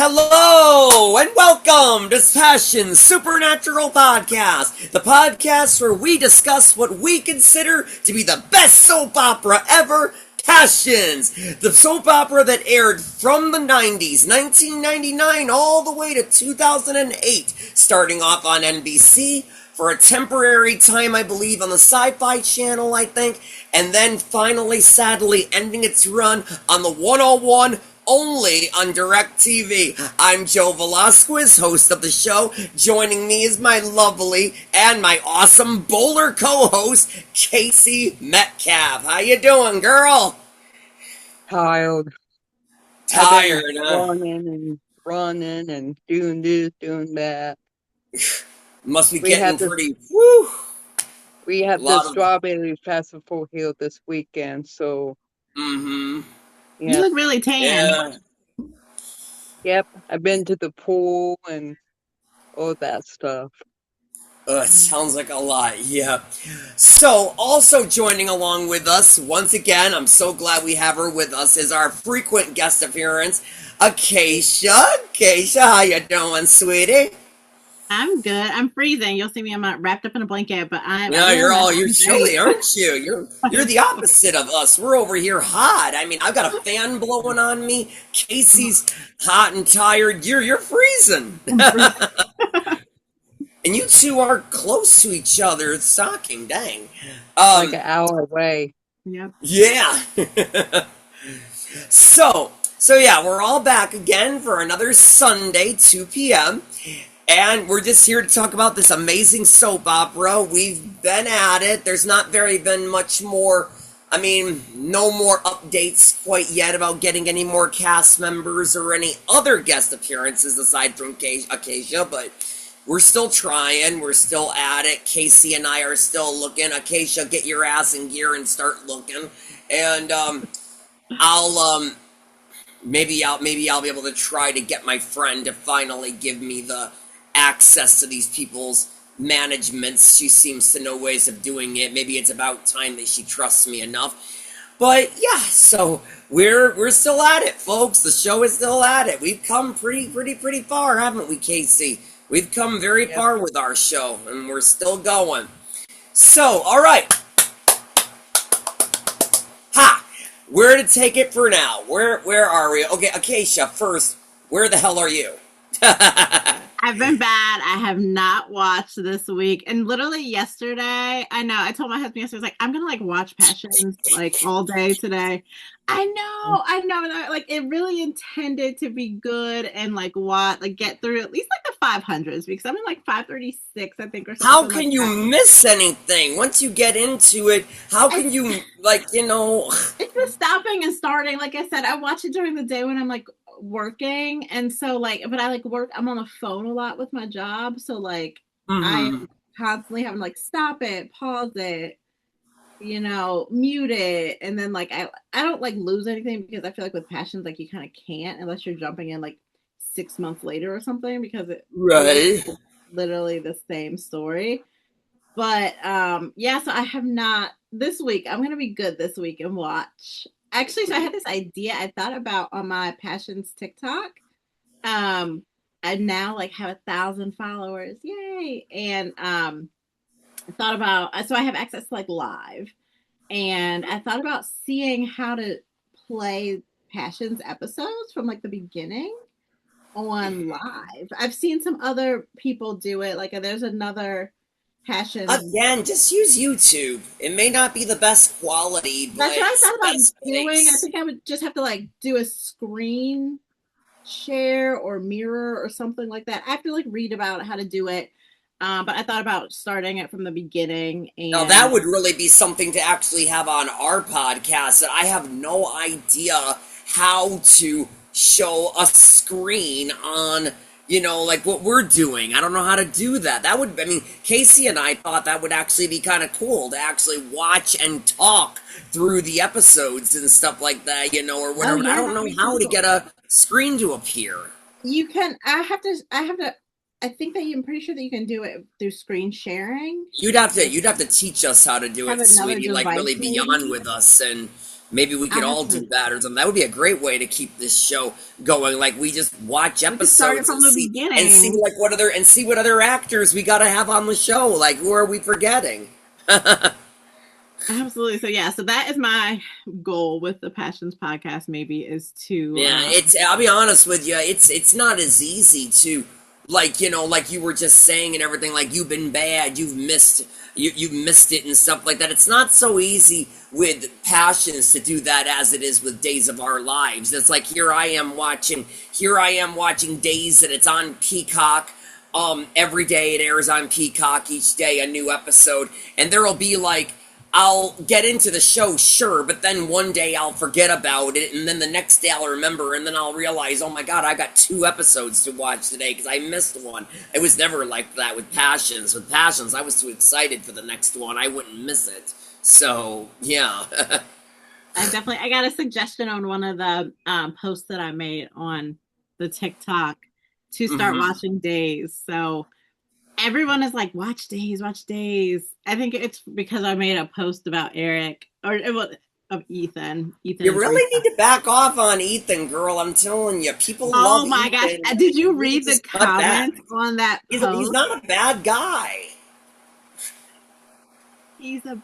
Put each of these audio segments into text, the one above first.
Hello and welcome to Passion Supernatural Podcast, the podcast where we discuss what we consider to be the best soap opera ever, Passions, the soap opera that aired from the 90s, 1999 all the way to 2008, starting off on NBC for a temporary time, I believe, on the Sci-Fi Channel, I think, and then finally, sadly, ending its run on the 101 only on DirecTV. I'm Joe Velasquez, host of the show. Joining me is my lovely and my awesome bowler co-host, Casey Metcalf. How you doing, girl? Tired. Tired, I've been huh? running and doing this, doing that. Must be We getting had the pretty, whew, we a had the lot of, strawberry festival here this weekend, so mm-hmm, You yeah. look really tan. yeah. Yep. I've been to the pool and all that stuff. It sounds like a lot, yeah. So, also joining along with us, once again, I'm so glad we have her with us, is our frequent guest appearance, Acacia. Acacia, how you doing, sweetie? I'm good. I'm freezing. You'll see me. I'm not wrapped up in a blanket, but Yeah, you're I'm chilly, great. aren't you? You're the opposite of us. We're over here hot. I mean, I've got a fan blowing on me. Casey's hot and tired. You're freezing. I'm freezing. And you two are close to each other. It's shocking, dang. Like an hour away. Yep. Yeah. So yeah, we're all back again for another Sunday, 2 p.m. And we're just here to talk about this amazing soap opera. We've been at it. There's not been much more, no more updates quite yet about getting any more cast members or any other guest appearances aside from Acacia, but we're still trying. We're still at it. Casey and I are still looking. Acacia, get your ass in gear and start looking. And I'll maybe I'll be able to try to get my friend to finally give me the access to these people's managements. She seems to know ways of doing it. Maybe it's about time that she trusts me enough. But yeah, so we're still at it, folks. The show is still at it. We've come pretty far, haven't we, Casey? We've come very Yep. far with our show, and we're still going. So, all right. Ha! Where to take it for now? Where are we? Okay, Acacia, first, where the hell are you? I've been bad. I have not watched this week. And literally yesterday, I know, I told my husband yesterday, I was like, I'm gonna watch Passions all day today. I know, like it really intended to be good and get through at least the 500s because I'm in 536, I think, or something. How can you miss anything? Once you get into it, how can you, It's just stopping and starting. Like I said, I watch it during the day when I'm working, and so but I work, I'm on the phone a lot with my job, so I am constantly having stop it, pause it, mute it, and then I don't lose anything because I feel with Passions you kind of can't unless you're jumping in 6 months later or something because right. literally the same story. But yeah, so I have not this week. I'm gonna be good this week and watch. Actually, so I had this idea I thought about on my Passions TikTok. I now have 1,000 followers. Yay. And I thought about, so I have access to live. And I thought about seeing how to play Passions episodes from the beginning on live. I've seen some other people do it. There's another Passions. Again, just use YouTube. It may not be the best quality, but That's what I thought about doing. place. I think I would just have to do a screen share or mirror or something like that. I have to read about how to do it. But I thought about starting it from the beginning. And Now that would really be something to actually have on our podcast. That I have no idea how to show a screen on, what we're doing. I don't know how to do that. Casey and I thought that would actually be kind of cool to actually watch and talk through the episodes and stuff like that, or whatever. yeah, I don't know how to get a screen to appear. You can, I have to, I think that I'm pretty sure that you can do it through screen sharing. You'd have to teach us how to do Have it, another sweetie, really device, be on maybe? with us and Maybe we I could have all to. do that or something. That would be a great way to keep this show going. Like we just watch We could start it episodes from and the see beginning. like what other actors we got to have on the show. Like who are we forgetting? Absolutely. So yeah, so that is my goal with the Passions podcast. Maybe is to Yeah, it's. I'll be honest with you. It's not as easy to, like like you were just saying and everything. Like you've been bad, you've missed it and stuff like that. It's not so easy with Passions to do that as it is with Days of Our Lives. It's like here I am watching Days, and it's on Peacock. Every day it airs on Peacock. Each day a new episode, and there'll be like I'll get into the show, sure, but then one day I'll forget about it, and then the next day I'll remember, and then I'll realize, oh my god, I got 2 episodes to watch today because I missed one. It was never like that with Passions. With Passions, I was too excited for the next one. I wouldn't miss it. So, yeah. I got a suggestion on one of the posts that I made on the TikTok to start hmm watching Days. So everyone is like, watch Days, watch Days. I think it's because I made a post about Eric or it was of Ethan You and really Teresa. need to back off on Ethan, girl. I'm telling you, people love Oh my gosh. Ethan. Did you He's read the just not bad. comments on that He's post? not a bad guy. He's a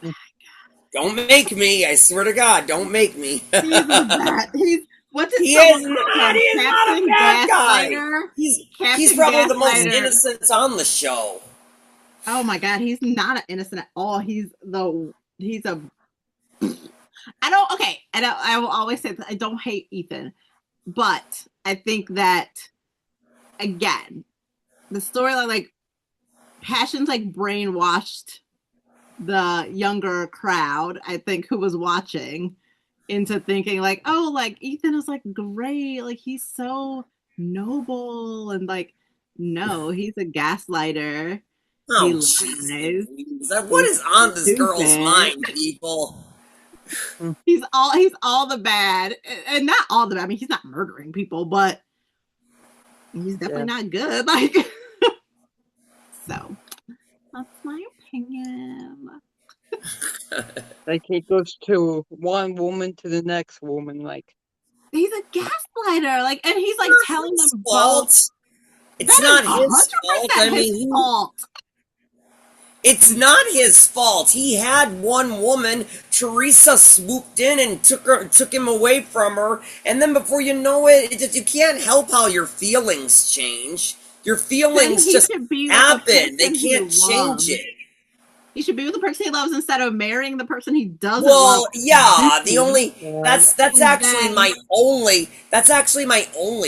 Don't make me. I swear to God, don't make me. he's a bad what did He someone is call not. him? He is not a Captain bad guy. Gaslighter? He's Captain probably the most Gaslighter. innocent on the show. Oh my god, he's not innocent at all. He's a I don't okay, I will always say that I don't hate Ethan, but I think that again, the storyline like Passions like brainwashed the younger crowd, I think, who was watching into thinking like, oh, like Ethan is like great, like he's so noble and like no, he's a gaslighter. He Oh, jeez lies. Louise. What He's is on this girl's stupid. mind, people? He's all the bad and not all the bad. I mean, he's not murdering people, but he's definitely Yeah. not good. Like so that's my opinion. Like he goes to one woman to the next woman, like He's a gaslighter, like, and he's like Not telling his them both. fault. It's That is not his fault. 100% I his mean, fault. it's not his fault. He had one woman. Teresa swooped in and took him away from her, and then before you know it, you can't help how your feelings change. Your Then feelings he just should be with the happen. They person he can't change loves. it. He should be with the person he loves instead of marrying the person he doesn't love. Well, yeah, the only yeah, that's And actually then my only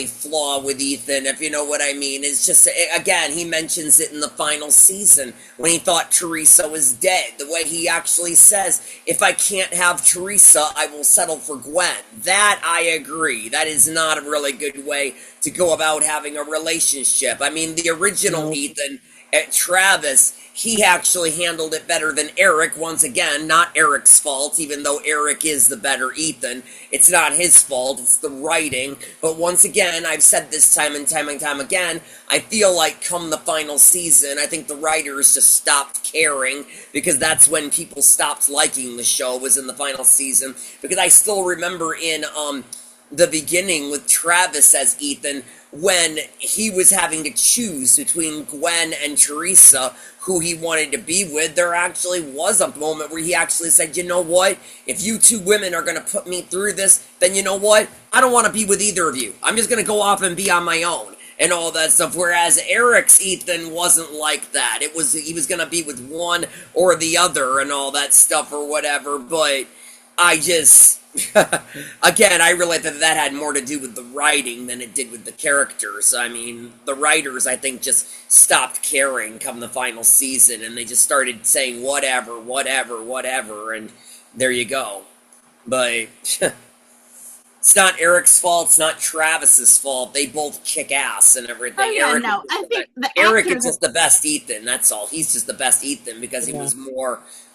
flaw with Ethan, if you know what I mean. It's just again, he mentions it in the final season when he thought Teresa was dead. The way he actually says, "If I can't have Teresa, I will settle for Gwen." That I agree. That is not a really good way to go about having a relationship. I mean, the original no, Ethan at Travis, he actually handled it better than Eric. Once again, not Eric's fault, even though Eric is the better Ethan. It's not his fault, it's the writing. But once again, I've said this time and time and time again, I feel like come the final season, I think the writers just stopped caring because that's when people stopped liking the show, was in the final season. Because I still remember in the beginning with Travis as Ethan, when he was having to choose between Gwen and Teresa, who he wanted to be with, there actually was a moment where he actually said, you know what? If you two women are going to put me through this, then you know what? I don't want to be with either of you. I'm just going to go off and be on my own and all that stuff. Whereas Eric's Ethan wasn't like that. He was going to be with one or the other and all that stuff or whatever. But I just, again, I realized that had more to do with the writing than it did with the characters. I mean, the writers, I think, just stopped caring come the final season, and they just started saying whatever, whatever, whatever, and there you go. But it's not Eric's fault. It's not Travis's fault. They both kick ass and everything. Oh yeah, no, I think the Eric actors is just the best Ethan. That's all. He's just the best Ethan because he yeah. was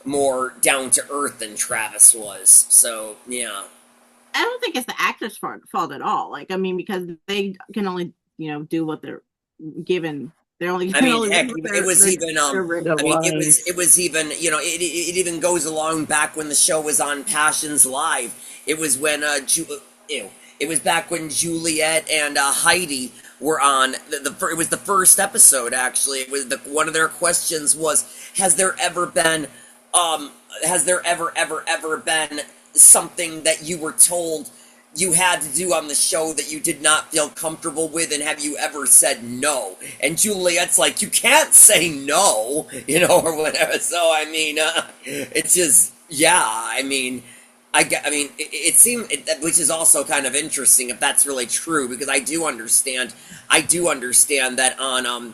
more down to earth than Travis was. So yeah. I don't think it's the actors' fault at all. Like, I mean, because they can only, do what they're given They're only I getting mean, only heck, what it was even they're written. The I mean, lines. it was even it even goes along back when the show was on Passions Live. It was when it was back when Juliet and Heidi were on it was the first episode actually. It was one of their questions was, has there ever been um has there ever been something that you were told you had to do on the show that you did not feel comfortable with, and have you ever said no? And Juliet's like, you can't say no, or whatever. So I mean, it's just, yeah, I mean, I mean, it seemed, which is also kind of interesting if that's really true, because I do understand that on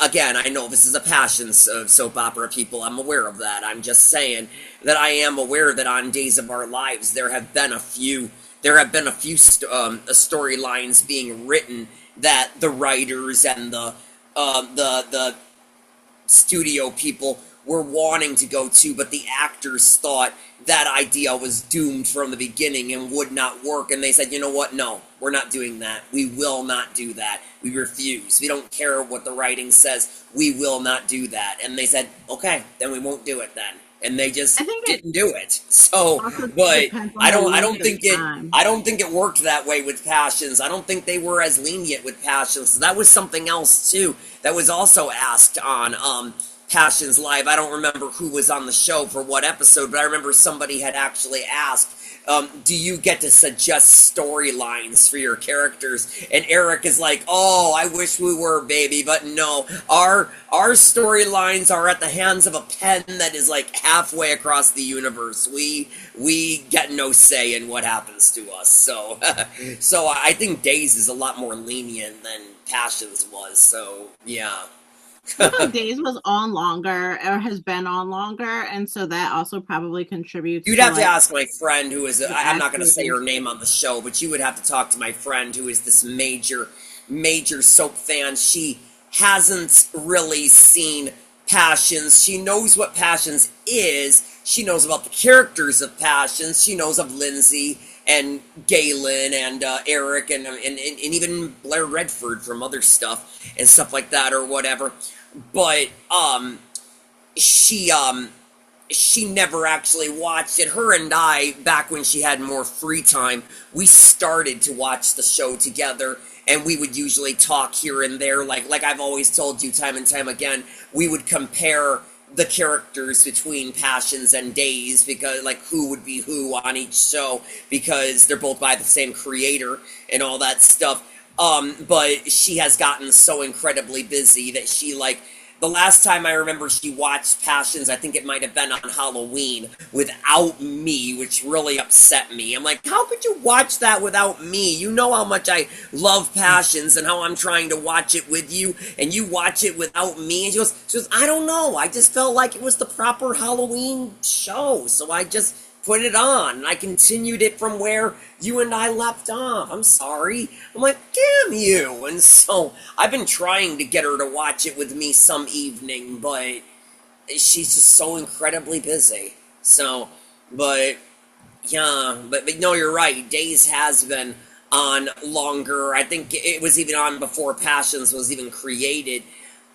again, I know this is a passions of soap opera people. I'm aware of that. I'm just saying that I am aware that on Days of Our Lives there have been a few storylines being written that the writers and the studio people were wanting to go to, but the actors thought that idea was doomed from the beginning and would not work. And they said, you know what? No, we're not doing that. We will not do that. We refuse. We don't care what the writing says. We will not do that. And they said, okay, then we won't do it then. And they I just think it didn't do it. So, also but depends on the length of time. I don't think it worked that way with Passions. I don't think they were as lenient with Passions. So that was something else too that was also asked on Passions Live. I don't remember who was on the show for what episode, but I remember somebody had actually asked, do you get to suggest storylines for your characters? And Eric is like, oh, I wish we were, baby, but no. Our storylines are at the hands of a pen that is like halfway across the universe. We get no say in what happens to us. So so I think Days is a lot more lenient than Passions was. So yeah. I feel like Days was on longer or has been on longer, and so that also probably contributes You'd to have to like ask my friend who is, the I'm not going to say her actors. name on the show, but you would have to talk to my friend who is this major soap fan. She hasn't really seen Passions. She knows what Passions is. She knows about the characters of Passions. She knows of Lindsay and Galen and Eric and even Blair Redford from other stuff and stuff like that or whatever. But she she never actually watched it. Her and I, back when she had more free time, we started to watch the show together, and we would usually talk here and there. Like I've always told you time and time again, we would compare the characters between Passions and Days, because like who would be who on each show, because they're both by the same creator and all that stuff. But she has gotten so incredibly busy that she like the last time I remember she watched Passions, I think it might have been on Halloween, without me, which really upset me. I'm like, how could you watch that without me? You know how much I love Passions and how I'm trying to watch it with you, and you watch it without me? And she goes, I don't know. I just felt like it was the proper Halloween show, so I just put it on, and I continued it from where you and I left off. I'm sorry. I'm like, damn you. And so I've been trying to get her to watch it with me some evening, but she's just so incredibly busy. So, but yeah, but no, you're right. Days has been on longer. I think it was even on before Passions was even created.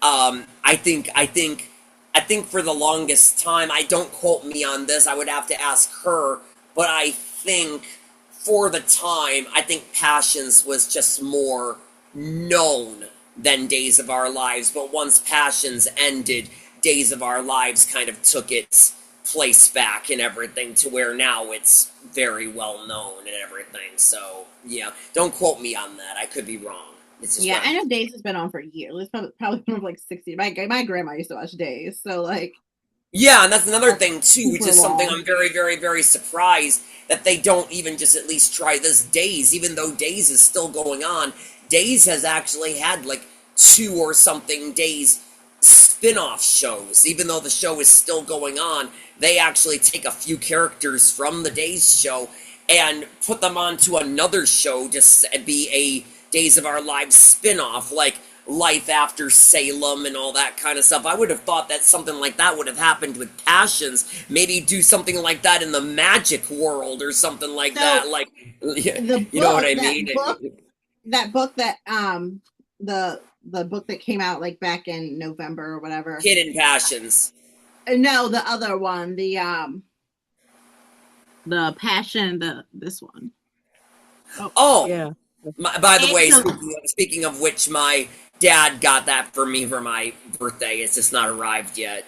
I think for the longest time, I don't quote me on this, I would have to ask her, but I think for the time, I think Passions was just more known than Days of Our Lives, but once Passions ended, Days of Our Lives kind of took its place back and everything to where now it's very well known and everything. So, yeah, don't quote me on that. I could be wrong. It's just Yeah, what I I'm. know Days has been on for years. It's probably been on for like 60. My grandma used to watch Days, so like Yeah, and that's another that's thing too, which super is something long. I'm very surprised that they don't even just at least try this. Days, even though Days is still going on. Days has actually had like two or something Days spin-off shows. Even though the show is still going on, they actually take a few characters from the Days show and put them onto another show to be a Days of Our Lives spin-off, like Life After Salem and all that kind of stuff. I would have thought that something like that would have happened with Passions. Maybe do something like that in the magic world or something like So that. Like, the you know what book, I that mean? book, that book that the book that came out like back in November or whatever. Hidden Passions. No, the other one, the Passion, the this one. Oh, Oh, Yeah. by the way, Angel. speaking of which, my dad got that for me for my birthday. It's just not arrived yet.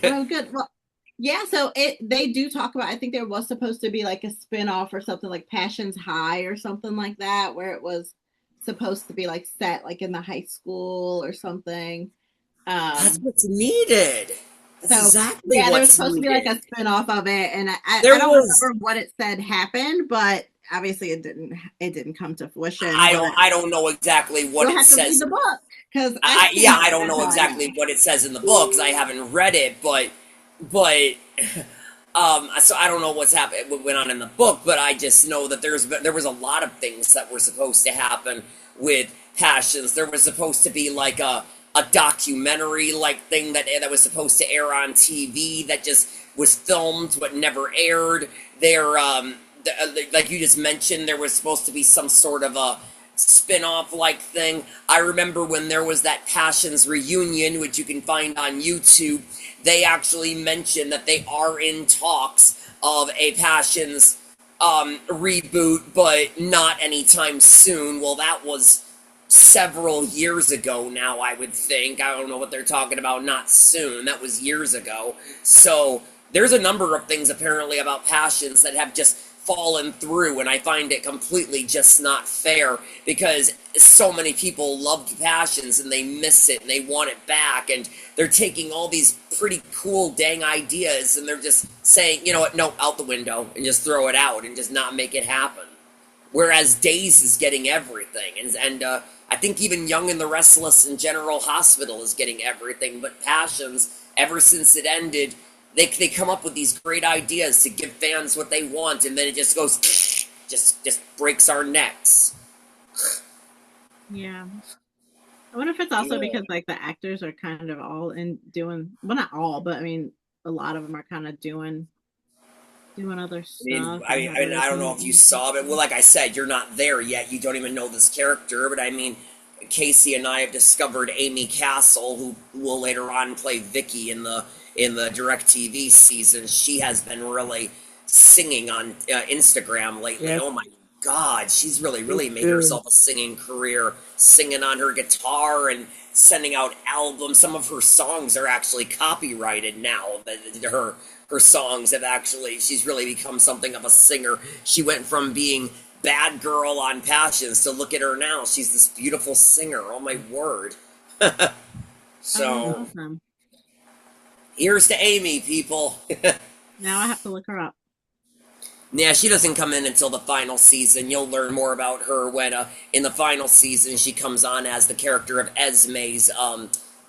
Oh, good. Well, yeah. So they do talk about. I think there was supposed to be like a spin-off or something like Passions High or something like that, where it was supposed to be like set like in the high school or something. That's Um, what's needed. That's so exactly yeah, there was what's supposed to be like needed. a spin-off of it, and I There don't was. remember what it said happened, but obviously it didn't come to fruition. But I don't know exactly what you'll it have to read says. the book because I Yeah, think I don't that's know all I exactly know. what it says in the book because I haven't read it, but so I don't know what went on in the book, but I just know that there was a lot of things that were supposed to happen with Passions. There was supposed to be like a documentary like thing that was supposed to air on TV that just was filmed but never aired. Like you just mentioned, there was supposed to be some sort of a spin-off like thing. I remember when there was that Passions reunion, which you can find on YouTube, they actually mentioned that they are in talks of a Passions reboot, but not anytime soon. Well, that was several years ago now, I would think. I don't know what they're talking about, not soon. That was years ago. So there's a number of things apparently about Passions that have just fallen through, and I find it completely just not fair because so many people loved Passions and they miss it and they want it back, and they're taking all these pretty cool dang ideas and they're just saying, you know what, no, out the window and just throw it out and just not make it happen. Whereas Days is getting everything, and I think even Young and the Restless and General Hospital is getting everything, but Passions, ever since it ended, they come up with these great ideas to give fans what they want, and then it just goes, just breaks our necks. Yeah. I wonder if it's also Yeah. because like the actors are kind of all in doing, well, not all, but I mean a lot of them are kind of doing other stuff and have other I don't know if you commitments and saw, but well, stuff. like I said, you're not there yet. You don't even know this character, but I mean, Casey and I have discovered Amy Castle, who will later on play Vicky in the DirecTV season. She has been really singing on Instagram lately. Yes. Oh my God, she's really It's made good. herself a singing career, singing on her guitar and sending out albums. Some of her songs are actually copyrighted now. Her songs have actually, she's really become something of a singer. She went from being bad girl on Passions to look at her now. She's this beautiful singer. Oh my word. Oh, that's So awesome. here's to Amy, people. Now I have to look her up. Yeah, she doesn't come in until the final season. You'll learn more about her when, in the final season, she comes on as the character of Esme's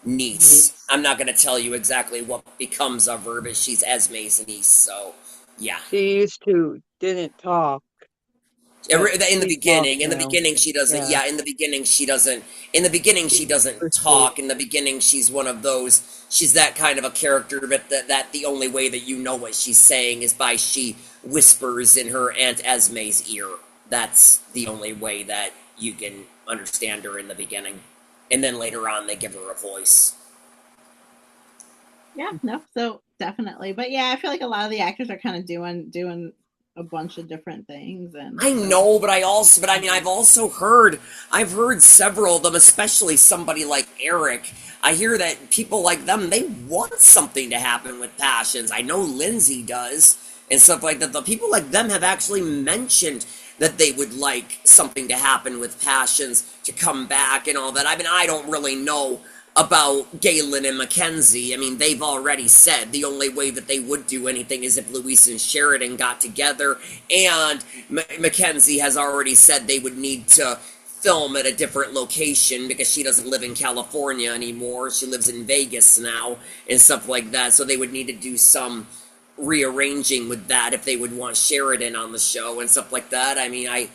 niece. Nice. I'm not going to tell you exactly what becomes of her, but she's Esme's niece. So, yeah. She used to didn't talk, but she talks In the now. beginning, she doesn't. Yeah. Yeah, in the beginning, she doesn't. In the beginning, she doesn't Interesting. talk. In the beginning, she's one of those. She's that kind of a character, but that the only way that you know what she's saying is by she whispers in her Aunt Esme's ear. That's the only way that you can understand her in the beginning, and then later on, they give her a voice. Yeah, no, so definitely. But yeah, I feel like a lot of the actors are kind of doing a bunch of different things, and I so know, but I mean, I've heard several of them, especially somebody like Eric. I hear that people like them, they want something to happen with Passions. I know Lindsay does, and stuff like that. The people like them have actually mentioned that they would like something to happen with Passions to come back and all that. I mean, I don't really know about Galen and Mackenzie. I mean, they've already said the only way that they would do anything is if Luis and Sheridan got together, and Mackenzie has already said they would need to film at a different location because she doesn't live in California anymore. She lives in Vegas now and stuff like that. So they would need to do some rearranging with that if they would want Sheridan on the show and stuff like that. I mean,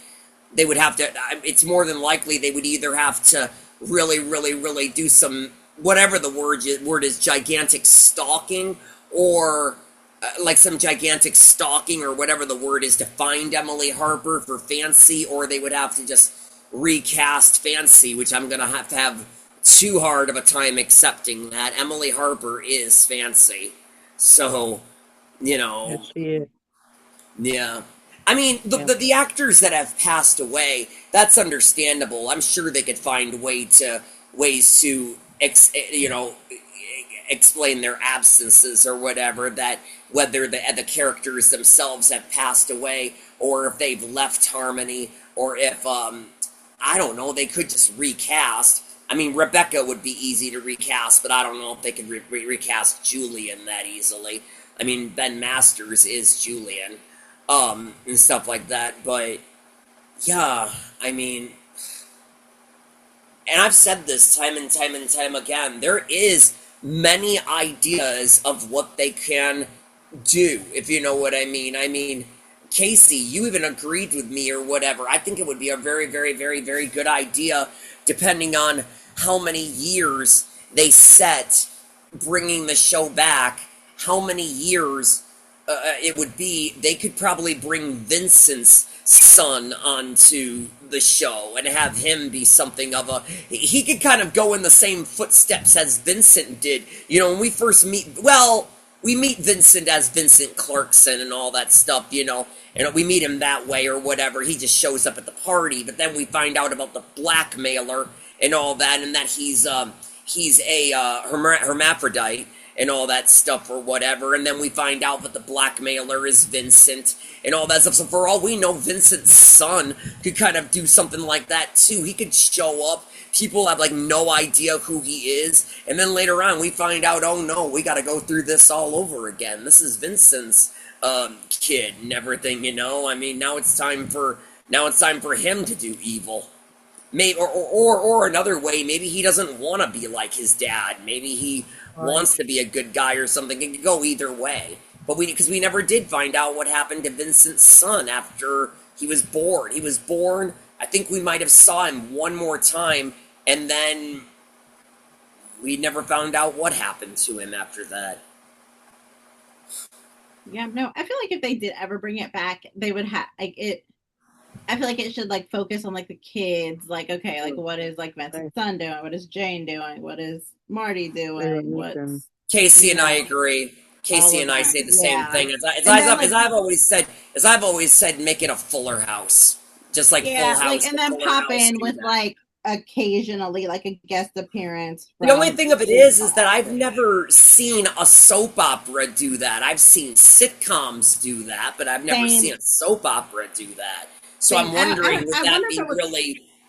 they would have to. It's more than likely they would either have to really do some whatever the word is, gigantic stalking, or like some gigantic stalking or whatever the word is to find Emily Harper for Fancy, or they would have to just recast Fancy, which I'm gonna have to have too hard of a time accepting that. Emily Harper is Fancy. So, you know, Yes, she is. yeah. I mean, Yeah. the actors that have passed away, that's understandable. I'm sure they could find ways to explain their absences or whatever, that whether the characters themselves have passed away or if they've left Harmony or if I don't know, they could just recast. I mean, Rebecca would be easy to recast, but I don't know if they could recast Julian that easily. I mean, Ben Masters is Julian, and stuff like that. But yeah, I mean, and I've said this time and time and time again. There is many ideas of what they can do, if you know what I mean. I mean, Casey, you even agreed with me or whatever. I think it would be a very, very, very, very good idea, depending on how many years they set bringing the show back, how many years it would be. They could probably bring Vincent's son onto the show and have him be something of a. He could kind of go in the same footsteps as Vincent did. You know, when we first meet. Well, we meet Vincent as Vincent Clarkson and all that stuff, you know, and we meet him that way or whatever. He just shows up at the party, but then we find out about the blackmailer and all that, and that he's a hermaphrodite and all that stuff or whatever, and then we find out that the blackmailer is Vincent and all that stuff. So for all we know, Vincent's son could kind of do something like that too. He could show up. People have like no idea who he is, and then later on we find out, oh no, we got to go through this all over again. This is Vincent's kid and everything, you know. I mean, now it's time for him to do evil. Maybe, or another way, maybe he doesn't want to be like his dad. Maybe he wants to be a good guy or something. It could go either way. But because we never did find out what happened to Vincent's son after he was born. He was born. I think we might have saw him one more time, and then we never found out what happened to him after that. Yeah, no, I feel like if they did ever bring it back, they would have like it. I feel like it should like focus on like the kids. Like, okay, like what is like Vincent's son doing? What is Jane doing? What is Marty doing? What's Casey and I agree. Casey and I say the same thing. As I've always said, make it a Fuller House, just like Full House, like, and then Fuller pop House, in do with that. like occasionally like a guest appearance. The only thing of it is that I've never seen a soap opera do that. I've seen sitcoms do that, but I've never seen a soap opera do that. So I'm wondering,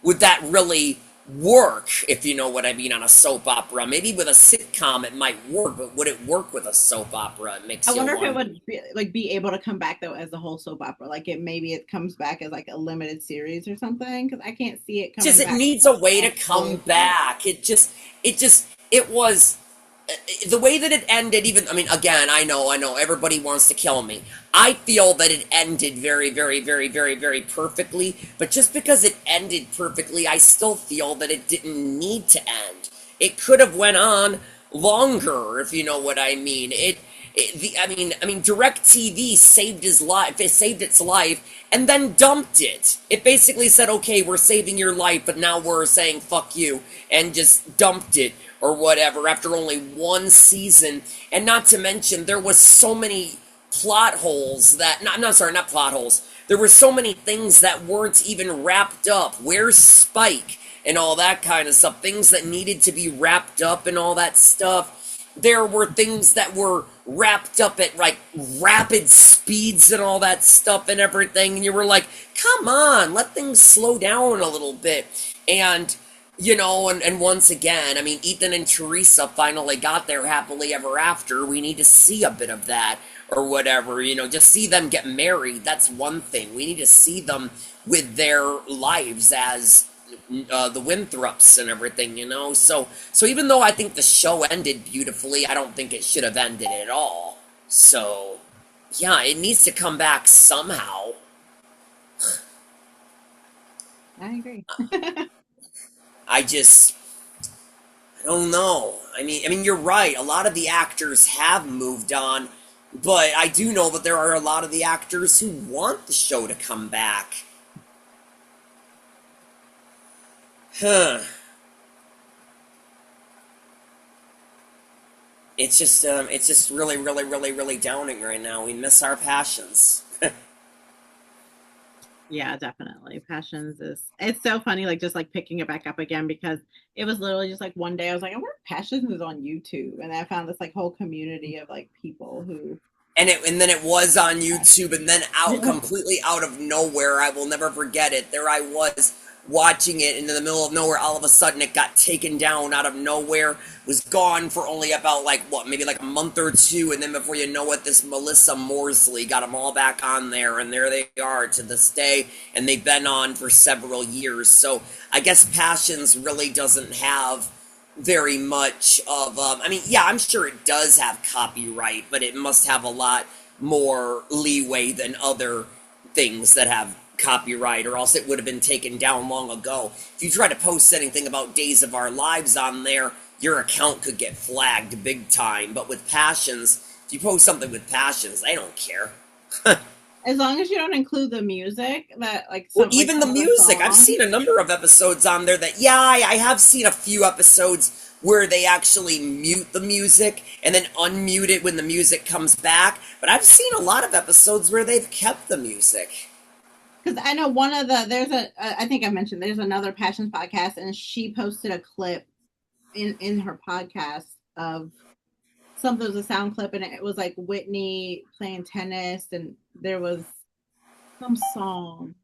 would that really work, if you know what I mean, on a soap opera? Maybe with a sitcom it might work, but would it work with a soap opera? It makes I you wonder if it wonder. would be able to come back though as the whole soap opera. Like it comes back as like a limited series or something, because I can't see it coming Just it back. needs a way to come back. It was the way that it ended. Even, I mean, again, I know everybody wants to kill me. I feel that it ended very, very, very, very, very perfectly, but just because it ended perfectly, I still feel that it didn't need to end. It could have went on longer, if you know what I mean. I mean, DirecTV saved his life. It saved its life and then dumped it. It basically said, "Okay, we're saving your life, but now we're saying fuck you," and just dumped it or whatever after only one season. And not to mention, there was so many plot holes that not plot holes. There were so many things that weren't even wrapped up. Where's Spike and all that kind of stuff? Things that needed to be wrapped up and all that stuff. There were things that were wrapped up at like rapid speeds and all that stuff and everything, and you were like, come on, let things slow down a little bit. And you know, and once again, I mean, Ethan and Teresa finally got there happily ever after. We need to see a bit of that or whatever, you know, just see them get married. That's one thing. We need to see them with their lives as the Winthrops and everything, you know. So even though I think the show ended beautifully, I don't think it should have ended at all. So yeah, it needs to come back somehow. I agree. I don't know. I mean, you're right. A lot of the actors have moved on, but I do know that there are a lot of the actors who want the show to come back. Huh. It's just really, really, really, really downing right now. We miss our passions. Yeah, definitely. Passions is it's so funny, like just like picking it back up again because it was literally just like one day I was like, I wonder if Passions is on YouTube. And I found this like whole community of like people who And then it was on YouTube, and then out yeah. completely out of nowhere, I will never forget it. There I was watching it, and in the middle of nowhere, all of a sudden it got taken down out of nowhere, was gone for only about like what, maybe like a month or two, and then before you know it, this Melissa Morsley got them all back on there, and there they are to this day, and they've been on for several years. So I guess Passions really doesn't have very much of I mean, yeah, I'm sure it does have copyright, but it must have a lot more leeway than other things that have copyright, or else it would have been taken down long ago. If you try to post anything about Days of Our Lives on there, your account could get flagged big time. But with Passions, if you post something with Passions, they don't care. As long as you don't include the music that Well, like even the some of the music. I've songs. seen a number of episodes on there that, yeah, I have seen a few episodes where they actually mute the music and then unmute it when the music comes back. But I've seen a lot of episodes where they've kept the music. Because I know one of the there's a I think I mentioned there's another Passions podcast and she posted a clip in her podcast of something, was a sound clip and it was like Whitney playing tennis and there was some song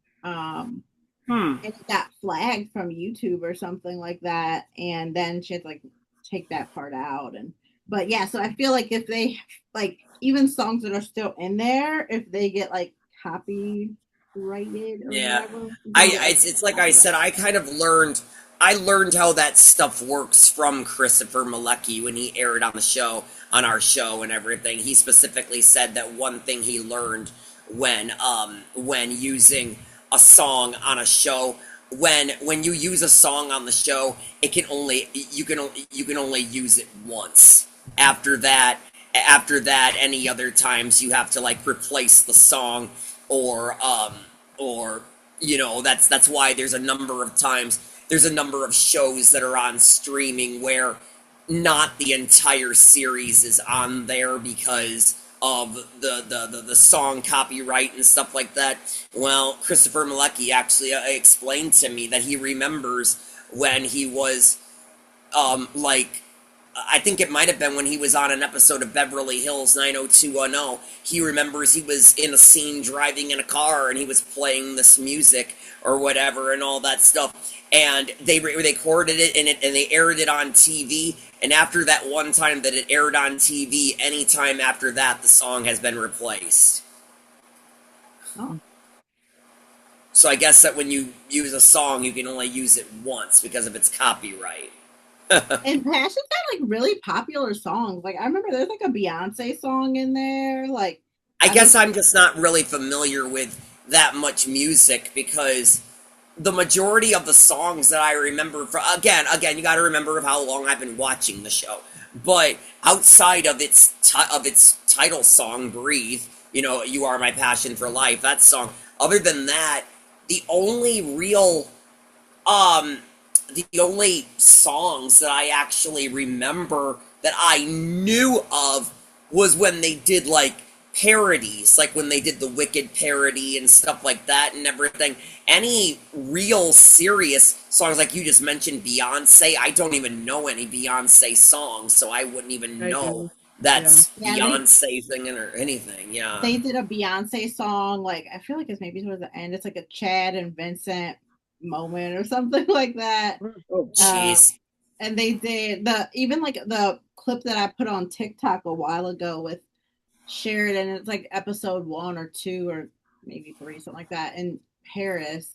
Hmm. and it got flagged from YouTube or something like that, and then she had to like take that part out. And but yeah, so I feel like if they like even songs that are still in there, if they get like copyrighted or Yeah, whatever, you can get like it's like I copyright. said, I learned how that stuff works from Christopher Malecki when he aired on the show, on our show and everything. He specifically said that one thing he learned when using a song on a show, when you use a song on the show, it can only you can only use it once. After that, any other times you have to like replace the song, or or that's why there's a number of shows that are on streaming where not the entire series is on there because of the song copyright and stuff like that. Well, Christopher Malecki actually explained to me that he remembers when he was like, I think it might have been when he was on an episode of Beverly Hills 90210. He remembers he was in a scene driving in a car and he was playing this music or whatever and all that stuff. And they recorded it and they aired it on TV. And after that one time that it aired on TV, any time after that, the song has been replaced. Oh. So I guess that when you use a song, you can only use it once because of its copyright. And Passion's got like really popular songs. Like I remember there's like a Beyonce song in there. Like I I think guess I'm just not really familiar with that much music because the majority of the songs that I remember from, again, you got to remember how long I've been watching the show. But outside of its title song, "Breathe," "You Are My Passion for Life," that song. Other than that, the only real um the only songs that I actually remember that I knew of was when they did like parodies, like when they did the Wicked parody and stuff like that and everything. Any real serious songs, like you just mentioned Beyonce, I don't even know any Beyonce songs, so I wouldn't even I know do. Yeah. that's yeah, they Beyonce singing or anything. Yeah. they did a Beyonce song, like I feel like it's maybe towards the end. It's like a Chad and Vincent moment or something like that. Oh, Um, jeez. and they did the even like the clip that I put on TikTok a while ago with Sheridan. It's like episode 1 or 2 or maybe 3, something like that. In Paris,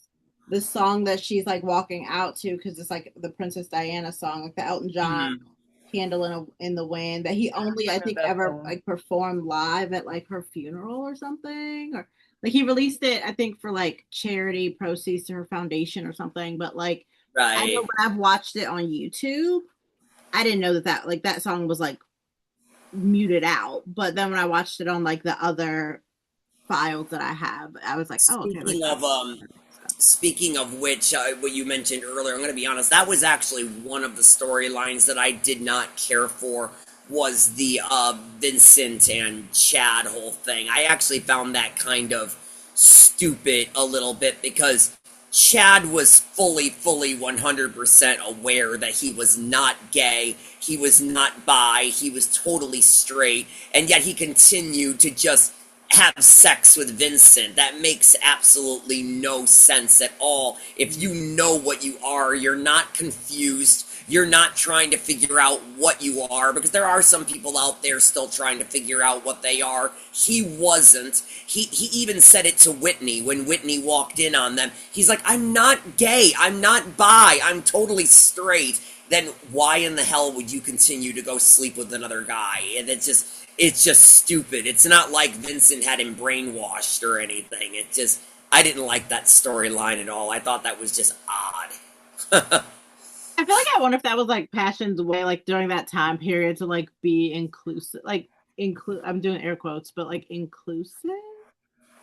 the song that she's like walking out to because it's like the Princess Diana song, like the Elton John Mhm. "Candle in the Wind" that he only I I know think that ever song. like performed live at like her funeral or something, or like he released it I think for like charity proceeds to her foundation or something. But like I know Right. when I've watched it on YouTube, I didn't know that like that song was like muted out. But then when I watched it on like the other files that I have, I was like, oh okay, like Speaking that's of so. Speaking of which, what you mentioned earlier, I'm going to be honest, that was actually one of the storylines that I did not care for, was the Vincent and Chad whole thing. I actually found that kind of stupid a little bit because Chad was fully 100% aware that he was not gay, he was not bi, he was totally straight, and yet he continued to just have sex with Vincent. That makes absolutely no sense at all. If you know what you are, you're not confused. You're not trying to figure out what you are, because there are some people out there still trying to figure out what they are. He wasn't. He even said it to Whitney when Whitney walked in on them. He's like, I'm not gay. I'm not bi. I'm totally straight. Then why in the hell would you continue to go sleep with another guy? And it's just stupid. It's not like Vincent had him brainwashed or anything. I didn't like that storyline at all. I thought that was just odd. I feel like I wonder if that was like Passion's way, like during that time period, to like be inclusive, like include. I'm doing air quotes, but like inclusive,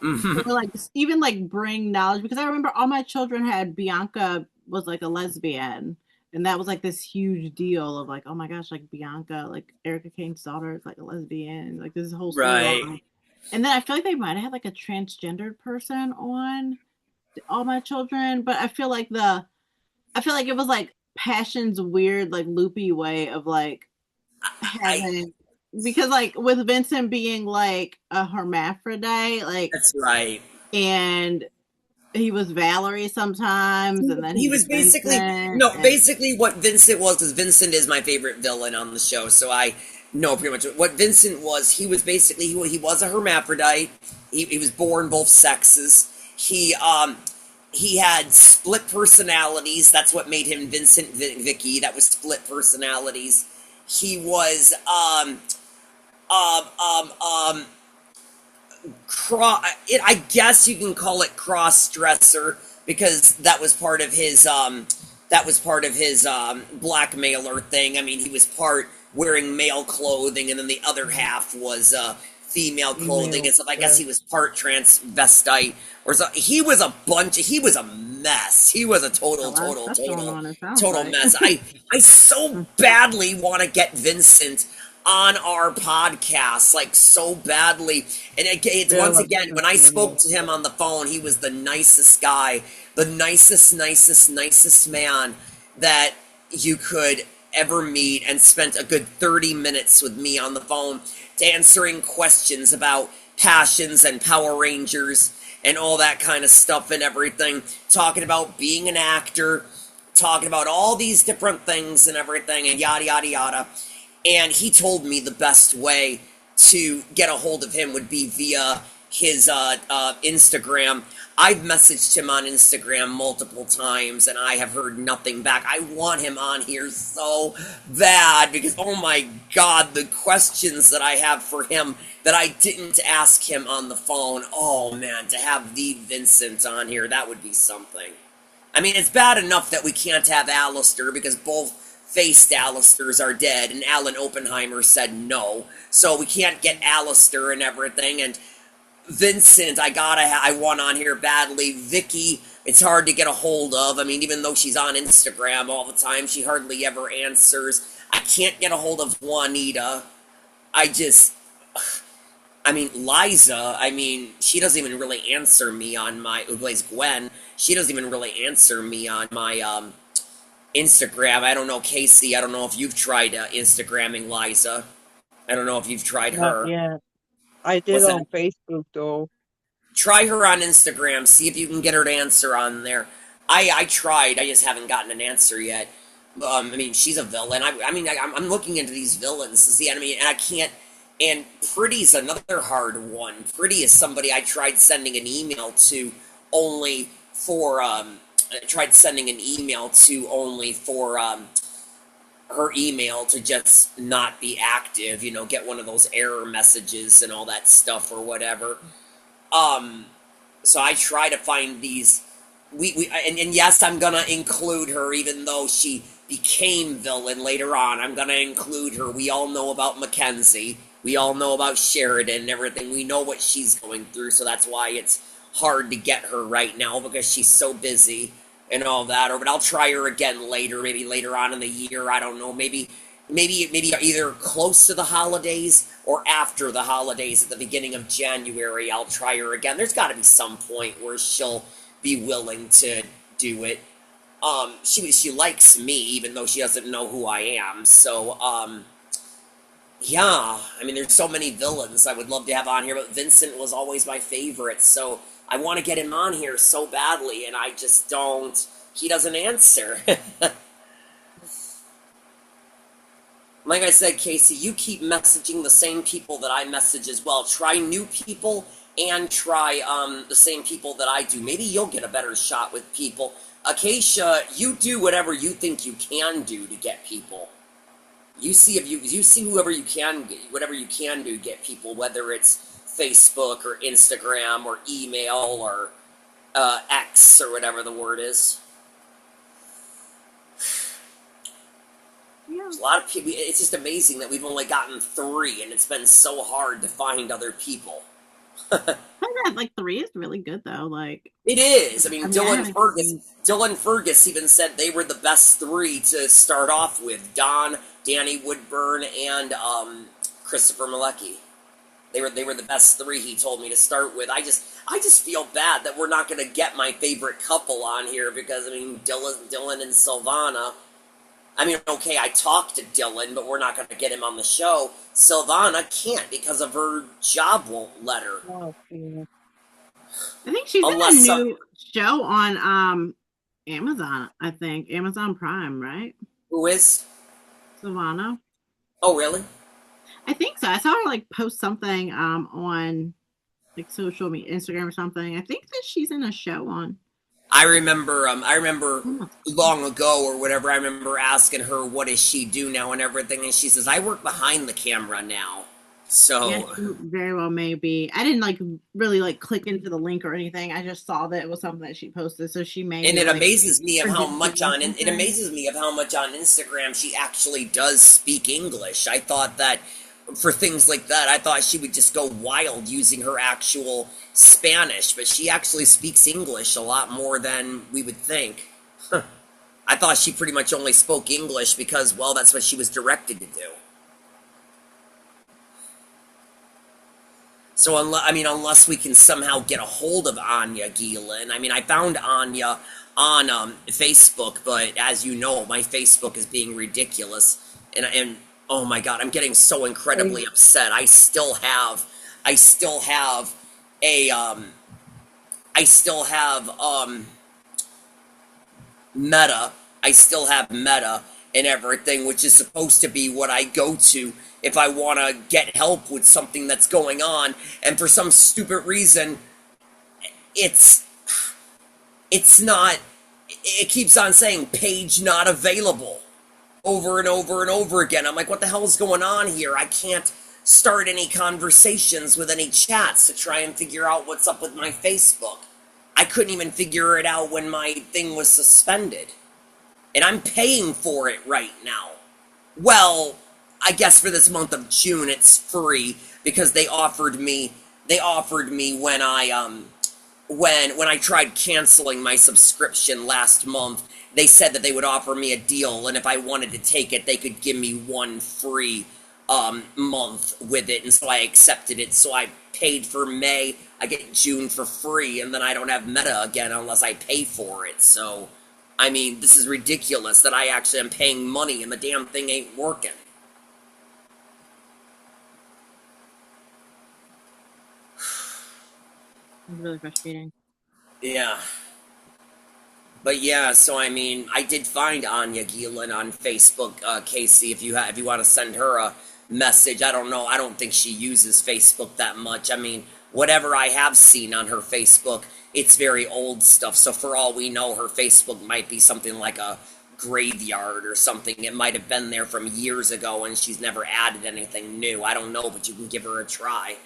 or like even like bring knowledge. Because I remember all my children had Bianca was like a lesbian, and that was like this huge deal of like, oh my gosh, like Bianca, like Erica Kane's daughter is like a lesbian, like this whole Right. storyline. And then I feel like they might have had like a transgendered person on all my children, but I feel like it was like Passion's weird, like loopy way of like I having, because like with Vincent being like a hermaphrodite, like, That's right. and he was Valerie sometimes, and then He he was was basically Vincent, no, and basically what Vincent was, because Vincent is my favorite villain on the show, so I know pretty much what Vincent was. He was basically he was a hermaphrodite. He was born both sexes. He had split personalities. That's what made him Vincent Vicky. That was split personalities. He was um um um I guess you can call it cross dresser, because that was part of his blackmailer thing. I mean, he was part wearing male clothing, and then the other half was female clothing and Email. stuff. I guess Yeah. he was part transvestite or so. He was a mess. He was a a lot of stuff going on, it sounds total like. mess. I so badly want to get Vincent on our podcast, like so badly. And it's Yeah, once like again, when I spoke to him on the phone, he was the nicest guy, the nicest man that you could ever meet, and spent a good 30 minutes with me on the phone, answering questions about Passions and Power Rangers and all that kind of stuff and everything, talking about being an actor, talking about all these different things and everything, and yada yada yada. And he told me the best way to get a hold of him would be via his Instagram. I've messaged him on Instagram multiple times, and I have heard nothing back. I want him on here so bad, because oh my god, the questions that I have for him that I didn't ask him on the phone. Oh man, to have the Vincent on here, that would be something. I mean, it's bad enough that we can't have Alistair, because both faced Alistairs are dead, and Alan Oppenheimer said no, so we can't get Alistair and everything. And Vincent, I want on here badly. Vicky, it's hard to get a hold of. I mean, even though she's on Instagram all the time, she hardly ever answers. I can't get a hold of Juanita. I just, I mean, Liza, I mean, she doesn't even really answer me on my, who plays Gwen, she doesn't even really answer me on my, Instagram. I don't know, Casey, I don't know if you've tried Instagramming Liza. I don't know if you've tried Not her. yet. I did What's that? on Facebook though. Try her on Instagram. See if you can get her to answer on there. I tried. I just haven't gotten an answer yet. I mean, she's a villain. I'm looking into these villains to see. I mean, and I can't. And Pretty's another hard one. Pretty is somebody I tried sending an email to only for. I tried sending an email to only for her email to just not be active. You know, get one of those error messages and all that stuff or whatever. So I try to find these. And yes, I'm gonna include her, even though she became villain later on. I'm gonna include her. We all know about Mackenzie. We all know about Sheridan and everything. We know what she's going through, so that's why it's hard to get her right now because she's so busy and all that. Or but I'll try her again later, maybe later on in the year. I don't know. Maybe either close to the holidays or after the holidays at the beginning of January. I'll try her again. There's got to be some point where she'll be willing to do it. She likes me even though she doesn't know who I am. So yeah, I mean, there's so many villains I would love to have on here, but Vincent was always my favorite, so I want to get him on here so badly, and I just don't. He doesn't answer. Like I said, Casey, you keep messaging the same people that I message as well. Try new people and try the same people that I do. Maybe you'll get a better shot with people. Acacia, you do whatever you think you can do to get people. You see whoever you can get, whatever you can do to get people, whether it's Facebook or Instagram or email or X or whatever the word is. Yeah. There's a lot of people. It's just amazing that we've only gotten 3, and it's been so hard to find other people. I think like 3 is really good though. Like, It is. I mean, I haven't seen. Dylan Fergus even said they were the best 3 to start off with. Don, Danny Woodburn, and Christopher Malecki. They were the best 3 he told me to start with. I just feel bad that we're not going to get my favorite couple on here because I mean Dylan and Silvana. I mean, okay, I talked to Dylan, but we're not going to get him on the show. Silvana can't because of her job won't let her. Oh, yeah. I think she's in a Unless new show on Amazon. I think Amazon Prime, right? who is? Savannah. Oh, really? I think so. I saw her like post something on like social media, Instagram or something. I think that she's in a show on. I remember Oh, long ago or whatever. I remember asking her, "What does she do now?" and everything, and she says, "I work behind the camera now." yeah, So, she very well may be. I didn't like really like click into the link or anything. I just saw that it was something that she posted, so she may and be it like amazes me of how much producing or on it something. amazes me of how much on Instagram she actually does speak English. I thought that for things like that, I thought she would just go wild using her actual Spanish, but she actually speaks English a lot more than we would think. I thought she pretty much only spoke English because, well, that's what she was directed to do. So, unless we can somehow get a hold of Anya Geelan. I mean, I found Anya on Facebook, but as you know, my Facebook is being ridiculous, and oh my God, I'm getting so incredibly upset. I still have a, I still have Meta. I still have Meta and everything, which is supposed to be what I go to if I want to get help with something that's going on. And for some stupid reason, it's it's not. It keeps on saying page not available over and over and over again. I'm like, what the hell is going on here? I can't start any conversations with any chats to try and figure out what's up with my Facebook. I couldn't even figure it out when my thing was suspended. And I'm paying for it right now. Well, I guess for this month of June it's free because they offered me when I tried canceling my subscription last month. They said that they would offer me a deal, and if I wanted to take it, they could give me one free month with it, and so I accepted it. So I paid for May, I get June for free, and then I don't have Meta again unless I pay for it. So, I mean, this is ridiculous that I actually am paying money and the damn thing ain't working. It's really frustrating. Yeah. But yeah, so I mean, I did find Anya Geelan on Facebook, Casey. If you want to send her a message, I don't know. I don't think she uses Facebook that much. I mean, whatever I have seen on her Facebook, it's very old stuff. So for all we know, her Facebook might be something like a graveyard or something. It might have been there from years ago, and she's never added anything new. I don't know, but you can give her a try.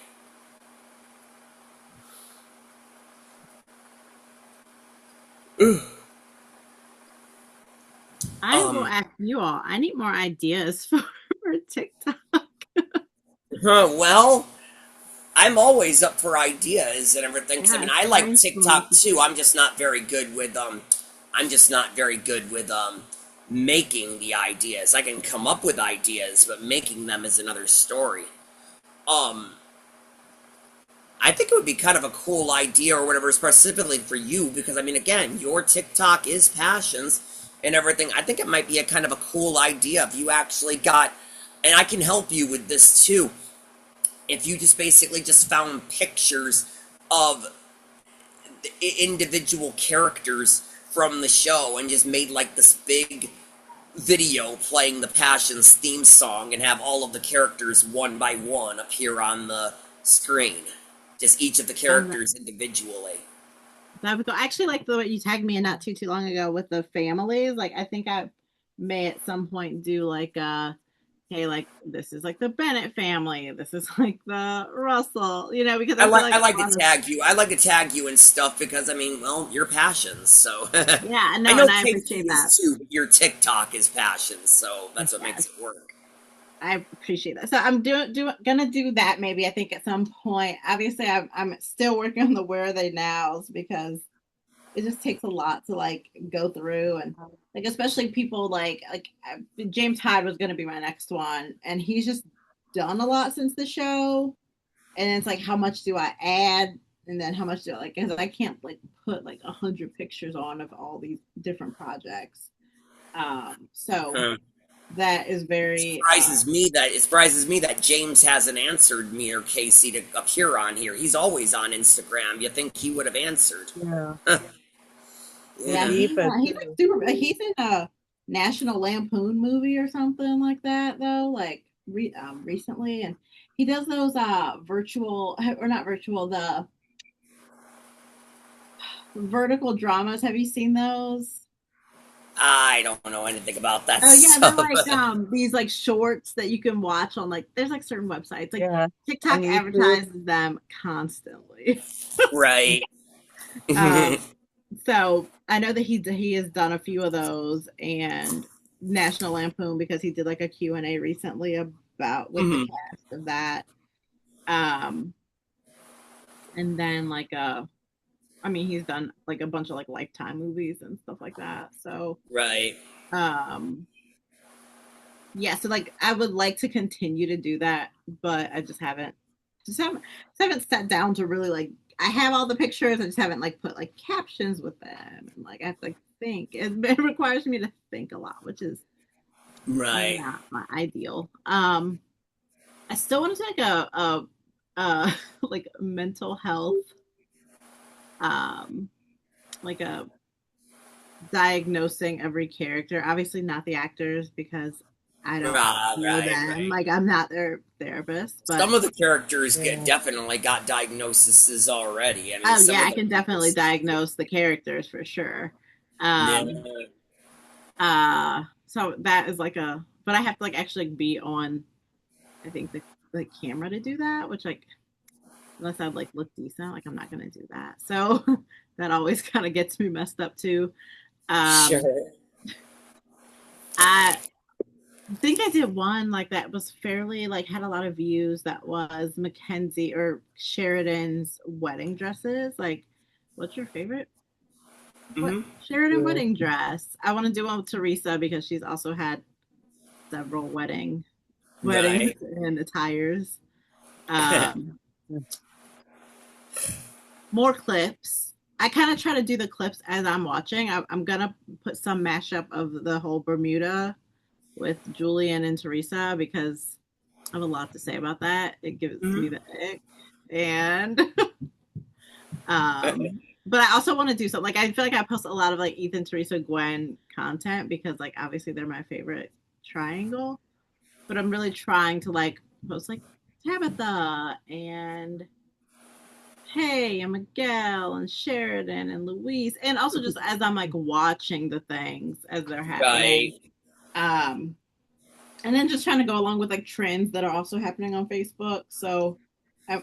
I will Um, ask you all. I need more ideas for TikTok. well, I'm always up for ideas and everything because I Yeah, mean it's I like brainstorming. TikTok too. I'm just not very good with I'm just not very good with making the ideas. I can come up with ideas, but making them is another story. Um I think it would be kind of a cool idea or whatever, specifically for you, because I mean, again, your TikTok is passions and everything. I think it might be a kind of a cool idea if you actually got, and I can help you with this too. If you just basically just found pictures of the individual characters from the show and just made like this big video playing the Passions theme song and have all of the characters one by one appear on the screen. Just each of the Um, characters individually. that would go. I actually like the way you tagged me in not too long ago with the families. Like I think I may at some point do like hey, like this is like the Bennett family, this is like the Russell, because I feel like I a like to lot of tag you. I like to tag you and stuff because I mean, well, your passions. So yeah, I no, know and I Casey appreciate that. is too, but your TikTok is passions, so that's what makes Yes. it work. I appreciate that. So I'm gonna do that maybe I think at some point. Obviously I'm still working on the where are they nows because it just takes a lot to like go through and like especially people James Hyde was gonna be my next one and he's just done a lot since the show and it's like how much do I add and then how much do I like because I can't like put like 100 pictures on of all these different projects. So Huh. that is very It surprises me that James hasn't answered me or Casey to appear on here. He's always on Instagram. You think he would have answered? Yeah. yeah, Yeah. he's Diva he's like too. super. He's in a National Lampoon movie or something like that, though. Like recently, and he does those virtual or not virtual, the vertical dramas. Have you seen those? I don't know anything about that Oh yeah, they're stuff. like these like shorts that you can watch on like there's like certain websites. Like Yeah. On TikTok YouTube. advertises them constantly. Right. Um, so I know that he has done a few of those and National Lampoon because he did like a Q&A recently about with the Mhm. cast of that. Um, and then I mean he's done like a bunch of like Lifetime movies and stuff like that. So Right. um yeah, so like I would like to continue to do that, but I just haven't sat down to really like I have all the pictures, I just haven't like put like captions with them and like I have to like think. It requires me to think a lot, which is Right. not my ideal. I still want to take a like mental health um like a diagnosing every character. Obviously not the actors because I don't know Right. them. Right. Like I'm not their therapist, but Some of the characters get Yeah. definitely got diagnoses already. I mean, oh some yeah, of I them. can definitely diagnose the characters for sure. Yeah. Um so that is like a but I have to like actually be on I think the camera to do that, which like unless I like look decent, like I'm not gonna do that. So that always kind of gets me messed up too. Um Sure. I think I did one like that was fairly like had a lot of views that was Mackenzie or Sheridan's wedding dresses. Like, what's your favorite? What Hmm. Sheridan Yeah. wedding dress? I want to do one with Teresa because she's also had several weddings Right. and attires. Um, more clips. I kind of try to do the clips as I'm watching. I'm gonna put some mashup of the whole Bermuda with Julian and Teresa because I have a lot to say about that. It gives me Hmm. the ick. And but I also want to do something like I feel like I post a lot of like Ethan, Teresa, Gwen content because like obviously they're my favorite triangle. But I'm really trying to like post like Tabitha and Hey and Miguel and Sheridan and Louise. And also just as I'm like watching the things as they're happening. Right. Um and then just trying to go along with like trends that are also happening on Facebook. So,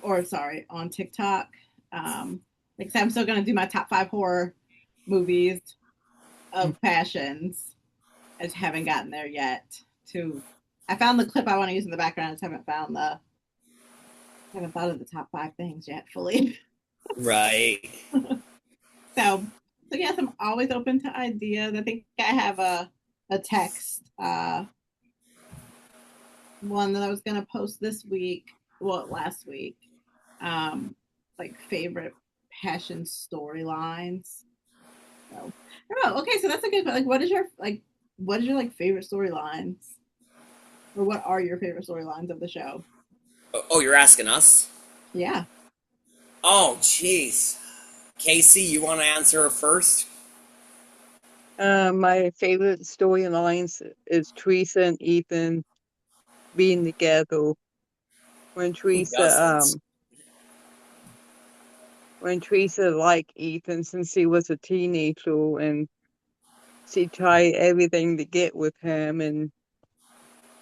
or sorry, on TikTok. Like I said, I'm still gonna do my top 5 horror movies of passions. I just haven't gotten there yet. To I found the clip I want to use in the background. I just haven't found haven't thought of the top five things yet fully. Right. So, so yes, I'm always open to ideas. I think I have a text one that I was gonna post this week, well, last week. Um, like favorite passion storylines. So, oh, okay, so that's a good. Like, what is your like favorite storylines, or what are your favorite storylines of the show? Oh, you're asking us? Yeah. Oh, jeez. Casey, you want to answer first? My favorite storylines is Teresa and Ethan being together. When Who Teresa, doesn't? when Teresa liked Ethan since he was a teenager, and she tried everything to get with him, and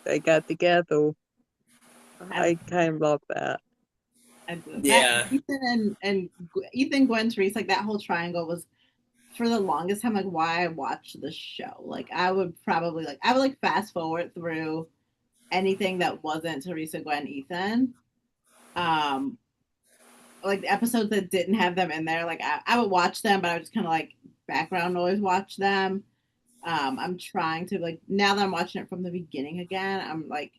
they got together. I I kind of love that. that Yeah. Ethan, Gwen, Teresa, like that whole triangle was for the longest time like why I watched the show. Like I would like fast forward through anything that wasn't Teresa, Gwen, Ethan. Um, like the episodes that didn't have them in there, like I would watch them, but I would just kind of like background noise watch them. I'm trying to like now that I'm watching it from the beginning again, I'm like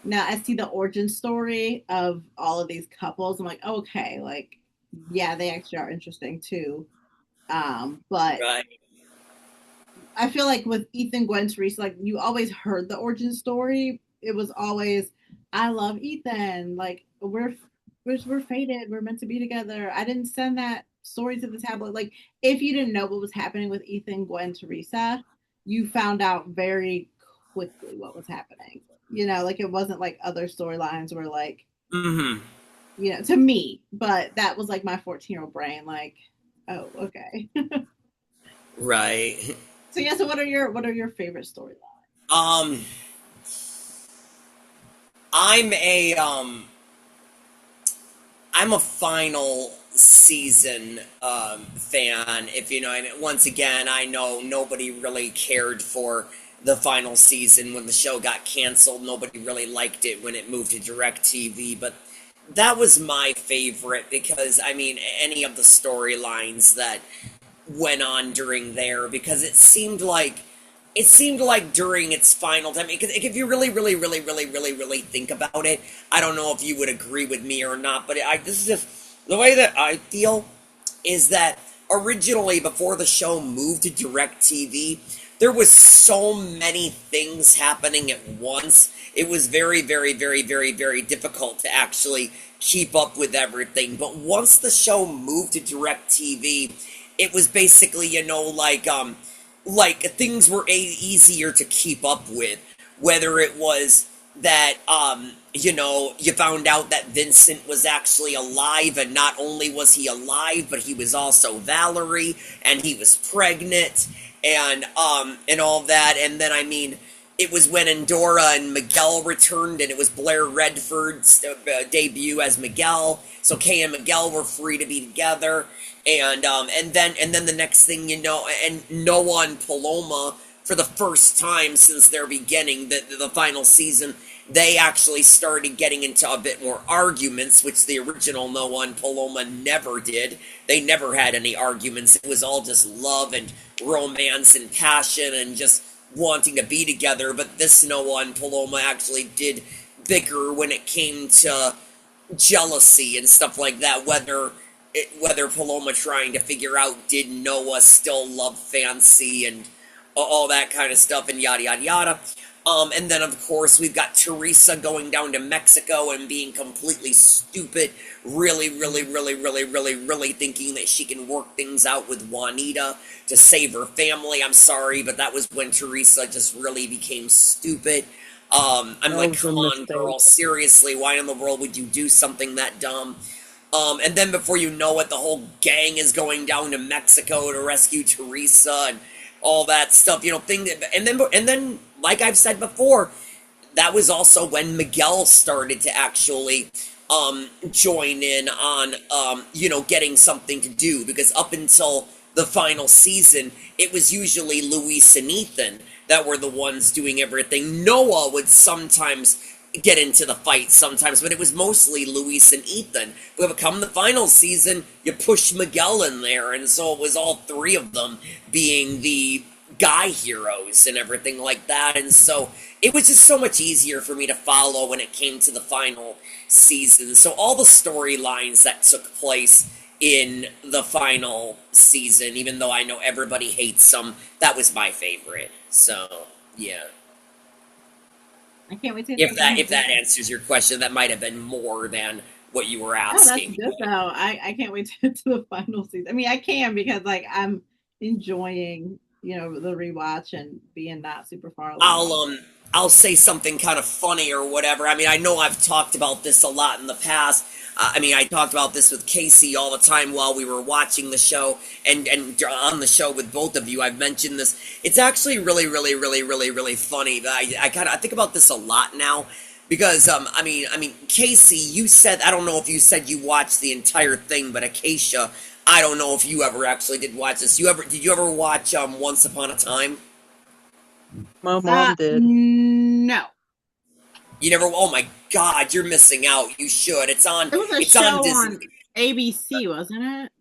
now I see the origin story of all of these couples. I'm like, okay, like yeah, they actually are interesting too. But Right. I feel like with Ethan, Gwen, Teresa, like you always heard the origin story. It was always, I love Ethan. Like we're fated. We're meant to be together. I didn't send that story to the tablet. Like if you didn't know what was happening with Ethan, Gwen, Teresa, you found out very quickly what was happening. You know, like it wasn't like other storylines where like, Mm-hmm. you know, to me, but that was like my 14-year-old brain, like, oh, okay. Right. So yeah, so what are your favorite storylines? Um, I'm a I'm a final season fan. If you know, and once again, I know nobody really cared for the final season when the show got canceled. Nobody really liked it when it moved to DirecTV, but that was my favorite because I mean, any of the storylines that went on during there because it seemed like during its final time, if you really, really, really, really, really, really think about it, I don't know if you would agree with me or not, but this is just the way that I feel is that originally before the show moved to DirecTV, there was so many things happening at once. It was very, very, very, very, very difficult to actually keep up with everything. But once the show moved to DirecTV, it was basically, like things were easier to keep up with. Whether it was that you found out that Vincent was actually alive, and not only was he alive, but he was also Valerie, and he was pregnant, and all that. And then I mean, it was when Endora and Miguel returned, and it was Blair Redford's debut as Miguel. So Kay and Miguel were free to be together, and then the next thing you know, and Noah and Paloma, for the first time since their beginning, the final season, they actually started getting into a bit more arguments, which the original Noah and Paloma never did. They never had any arguments. It was all just love and romance and passion and just wanting to be together. But this Noah and Paloma actually did bicker when it came to jealousy and stuff like that. Whether Paloma trying to figure out did Noah still love Fancy and all that kind of stuff and yada yada yada. And then of course we've got Teresa going down to Mexico and being completely stupid, really, really, really, really, really, really thinking that she can work things out with Juanita to save her family. I'm sorry, but that was when Teresa just really became stupid. I'm That like, was a come on, mistake. girl, seriously, why in the world would you do something that dumb? And then before you know it, the whole gang is going down to Mexico to rescue Teresa and all that stuff. And then, like I've said before, that was also when Miguel started to actually join in on getting something to do, because up until the final season, it was usually Luis and Ethan that were the ones doing everything. Noah would sometimes get into the fight sometimes, but it was mostly Luis and Ethan. But come the final season, you push Miguel in there, and so it was all three of them being the guy heroes and everything like that. And so it was just so much easier for me to follow when it came to the final season. So all the storylines that took place in the final season, even though I know everybody hates them, that was my favorite. So yeah. I can't wait to If that answers your question, that might have been more than what you were Oh, that's asking. good though. I can't wait to the final season. I mean, I can because like I'm enjoying, the rewatch and being not super far along. I'll um I'll say something kind of funny or whatever. I mean, I know I've talked about this a lot in the past. I mean, I talked about this with Casey all the time while we were watching the show, and on the show with both of you. I've mentioned this. It's actually really, really, really, really, really funny. I think about this a lot now because I mean, Casey, you said, I don't know if you said you watched the entire thing, but Acacia, I don't know if you ever actually did watch this. Did you ever watch Once Upon a Time? My mom did. No. You never? Oh my God, you're missing out. You should. It's on. It was a It's show on on Disney. ABC, wasn't it?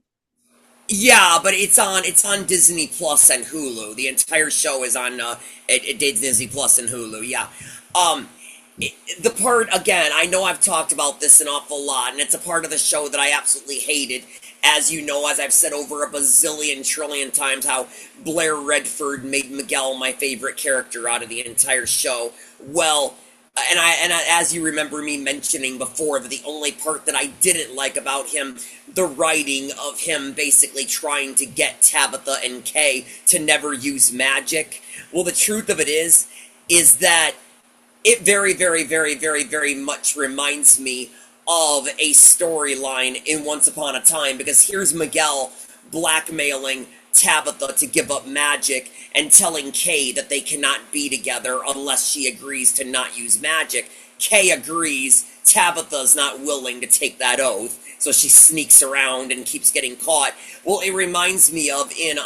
Yeah, but it's on Disney Plus and Hulu. The entire show is on it Disney Plus and Hulu. Yeah. Um, the part again, I know I've talked about this an awful lot, and it's a part of the show that I absolutely hated. As you know, as I've said over a bazillion trillion times, how Blair Redford made Miguel my favorite character out of the entire show. Well, as you remember me mentioning before, the only part that I didn't like about him, the writing of him basically trying to get Tabitha and Kay to never use magic. Well, the truth of it is that it very, very, very, very, very much reminds me of a storyline in Once Upon a Time, because here's Miguel blackmailing Tabitha to give up magic and telling Kay that they cannot be together unless she agrees to not use magic. Kay agrees. Tabitha's not willing to take that oath, so she sneaks around and keeps getting caught. Well, it reminds me of in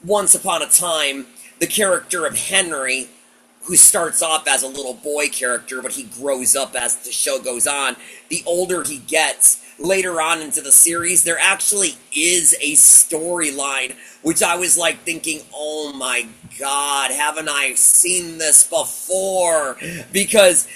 Once Upon a Time, the character of Henry, who starts off as a little boy character, but he grows up as the show goes on. The older he gets, later on into the series, there actually is a storyline, which I was like thinking, oh my God, haven't I seen this before? Because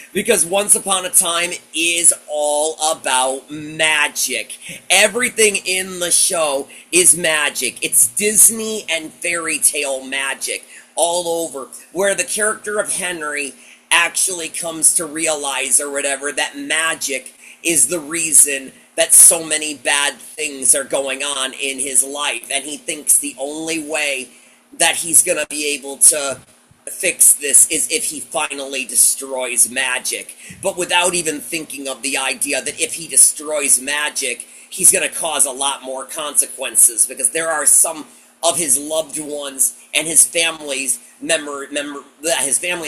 Once Upon a Time is all about magic. Everything in the show is magic. It's Disney and fairy tale magic all over, where the character of Henry actually comes to realize or whatever that magic is the reason that so many bad things are going on in his life, and he thinks the only way that he's gonna be able to fix this is if he finally destroys magic, but without even thinking of the idea that if he destroys magic, he's gonna cause a lot more consequences, because there are some of his loved ones and his family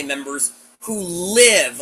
members who live,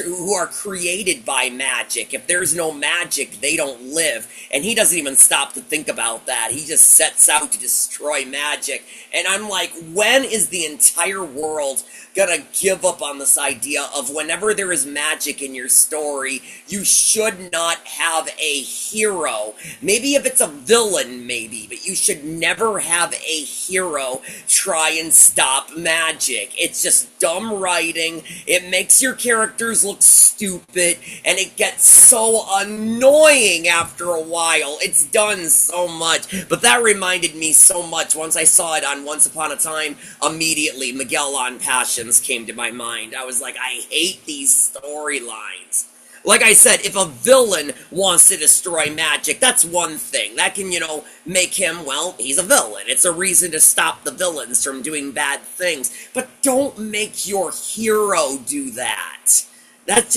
who are created by magic. If there's no magic, they don't live. And he doesn't even stop to think about that. He just sets out to destroy magic. And I'm like, when is the entire world gonna give up on this idea of whenever there is magic in your story, you should not have a hero? Maybe if it's a villain, maybe, but you should never have a hero try and stop magic. It's just dumb writing. It makes your characters look stupid, and it gets so annoying after a while. It's done so much. But that reminded me so much. Once I saw it on Once Upon a Time, immediately Miguel on Passions came to my mind. I was like, I hate these storylines. Like I said, if a villain wants to destroy magic, that's one thing. That can, make him, well, he's a villain. It's a reason to stop the villains from doing bad things. But don't make your hero do that. It's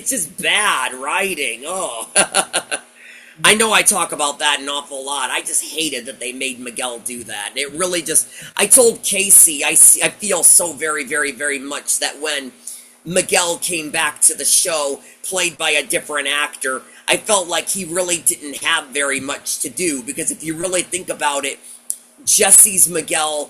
just bad writing. Oh. I know I talk about that an awful lot. I just hated that they made Miguel do that. It really just, I told Casey, I feel so very, very, very much that when Miguel came back to the show, played by a different actor, I felt like he really didn't have very much to do, because if you really think about it, Jesse's Miguel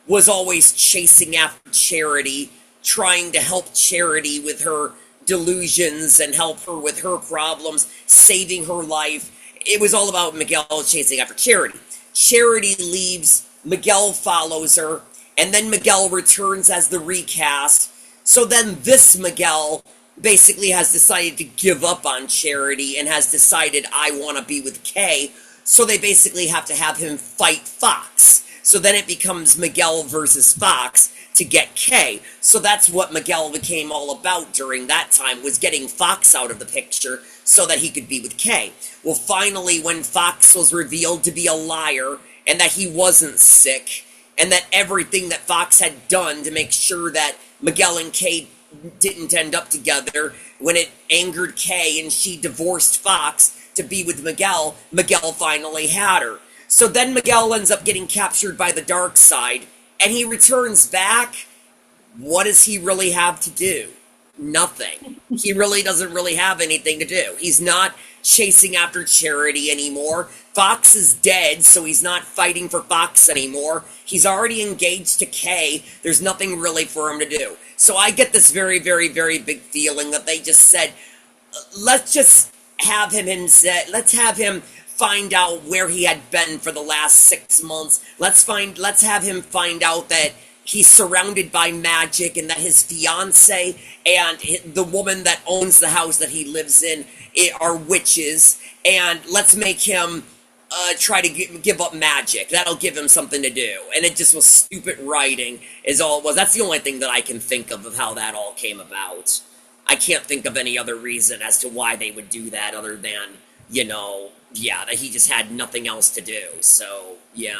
was always chasing after Charity, trying to help Charity with her delusions and help her with her problems, saving her life. It was all about Miguel chasing after Charity. Charity leaves, Miguel follows her, and then Miguel returns as the recast. So then this Miguel basically has decided to give up on Charity and has decided, I want to be with Kay. So they basically have to have him fight Fox. So then it becomes Miguel versus Fox to get Kay. So that's what Miguel became all about during that time, was getting Fox out of the picture so that he could be with Kay. Well, finally, when Fox was revealed to be a liar and that he wasn't sick, and that everything that Fox had done to make sure that Miguel and Kay didn't end up together, when it angered Kay and she divorced Fox to be with Miguel, Miguel finally had her. So then Miguel ends up getting captured by the dark side, and he returns back. What does he really have to do? Nothing. He really doesn't really have anything to do. He's not chasing after Charity anymore. Fox is dead, so he's not fighting for Fox anymore. He's already engaged to Kay. There's nothing really for him to do. So I get this very, very, very big feeling that they just said, let's just have let's have him find out where he had been for the last 6 months. Let's have him find out that he's surrounded by magic and that his fiance and the woman that owns the house that he lives in are witches, and let's make him try to give up magic. That'll give him something to do. And it just was stupid writing is all it was. That's the only thing that I can think of how that all came about. I can't think of any other reason as to why they would do that other than, that he just had nothing else to do. So, yeah.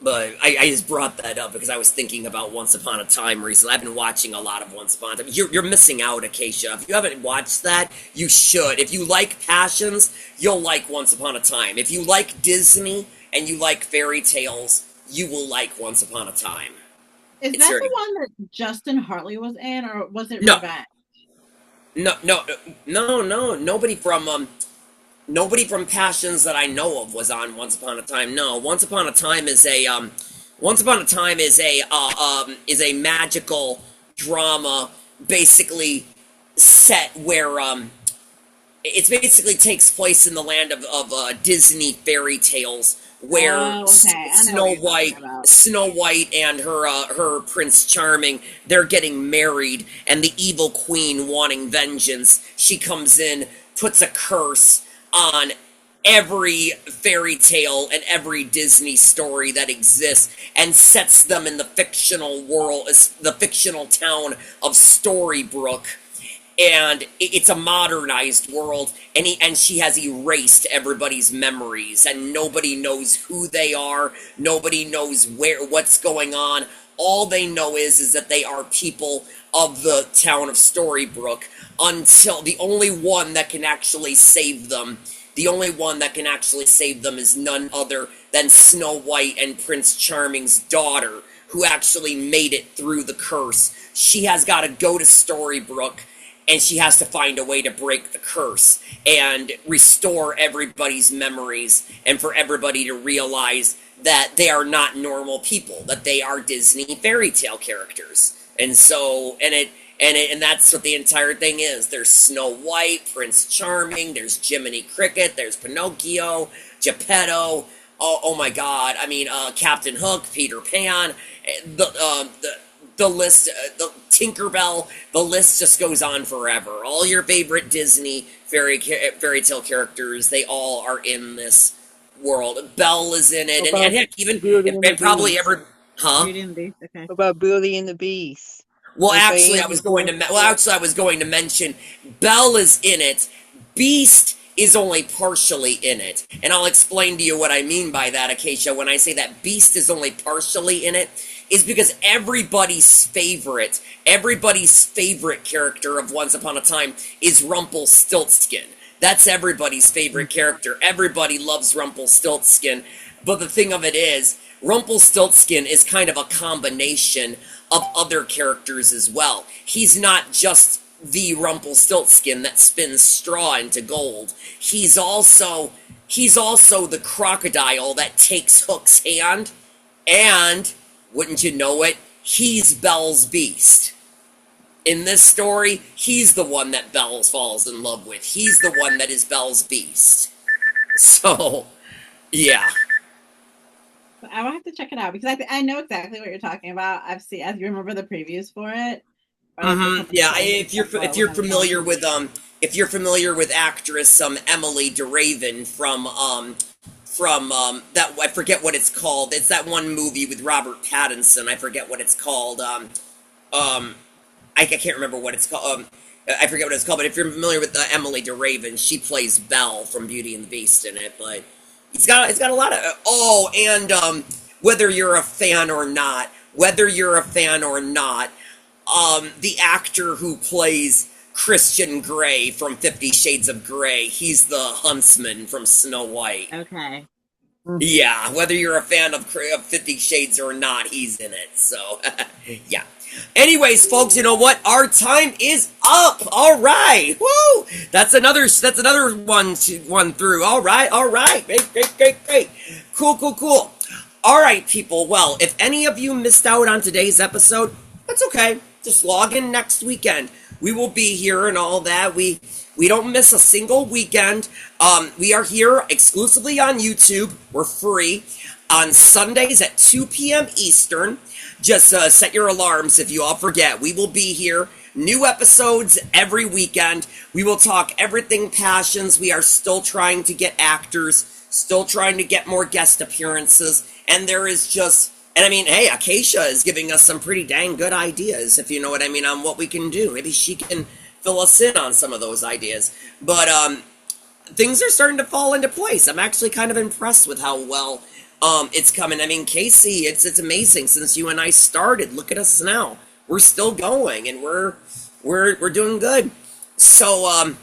But I just brought that up because I was thinking about Once Upon a Time recently. I've been watching a lot of Once Upon a Time. You're missing out, Acacia. If you haven't watched that, you should. If you like Passions, you'll like Once Upon a Time. If you like Disney and you like fairy tales, you will like Once Upon a Time. Is that the one that Justin Hartley was in, or was it No. Revenge? No. Nobody from Passions that I know of was on Once Upon a Time. No, Once Upon a Time is a magical drama, basically set where it basically takes place in the land of Disney fairy tales, where Snow White and her Prince Charming, they're getting married, and the evil queen wanting vengeance, she comes in, puts a curse on every fairy tale and every Disney story that exists, and sets them in the fictional world, the fictional town of Storybrooke. And it's a modernized world, and she has erased everybody's memories, and nobody knows who they are, nobody knows what's going on. All they know is that they are people of the town of Storybrooke, until the only one that can actually save them is none other than Snow White and Prince Charming's daughter, who actually made it through the curse. She has got to go to Storybrooke, and she has to find a way to break the curse and restore everybody's memories, and for everybody to realize that they are not normal people, that they are Disney fairy tale characters. And so, and that's what the entire thing is. There's Snow White, Prince Charming, there's Jiminy Cricket, there's Pinocchio, Geppetto, oh my god, Captain Hook, Peter Pan, the list, the Tinkerbell, the list just goes on forever. All your favorite Disney fairy tale characters, they all are in this world. Belle is in it, and heck, and probably ever, huh? Beauty and the Beast, okay. What about Beauty and the Beast? Well, actually, I was going to mention Belle is in it. Beast is only partially in it, and I'll explain to you what I mean by that, Acacia. When I say that Beast is only partially in it, is because everybody's favorite character of Once Upon a Time is Rumpelstiltskin. That's everybody's favorite character. Everybody loves Rumpelstiltskin, but the thing of it is, Rumpelstiltskin is kind of a combination of other characters as well. He's not just the Rumpelstiltskin that spins straw into gold. He's also the crocodile that takes Hook's hand, and, wouldn't you know it, he's Belle's Beast. In this story, he's the one that Belle falls in love with. He's the one that is Belle's beast. So, yeah. I will have to check it out because I know exactly what you're talking about. I've seen, as you remember the previews for it. Or like Yeah, if you're familiar with actress Emily DeRaven from that, I forget what it's called. It's that one movie with Robert Pattinson. I forget what it's called. I can't remember what it's called. I forget what it's called. But if you're familiar with Emily DeRaven, she plays Belle from Beauty and the Beast in it. But it's got a lot of whether you're a fan or not, the actor who plays Christian Grey from 50 Shades of Grey, he's the huntsman from Snow White. Okay. Yeah, whether you're a fan of 50 Shades or not, he's in it. So, yeah. Anyways, folks, you know what? Our time is up. All right. Woo! That's another one through. All right. Great. Cool. All right, people. Well, if any of you missed out on today's episode, that's okay. Just log in next weekend. We will be here and all that. We don't miss a single weekend. We are here exclusively on YouTube. We're free on Sundays at 2 p.m. Eastern. Just set your alarms if you all forget. We will be here. New episodes every weekend. We will talk everything Passions. We are still trying to get actors, still trying to get more guest appearances. And there is just... And I mean, hey, Acacia is giving us some pretty dang good ideas, if you know what I mean, on what we can do. Maybe she can fill us in on some of those ideas. But things are starting to fall into place. I'm actually kind of impressed with how well it's coming. I mean, Casey, it's amazing since you and I started. Look at us now. We're still going, and we're doing good. So,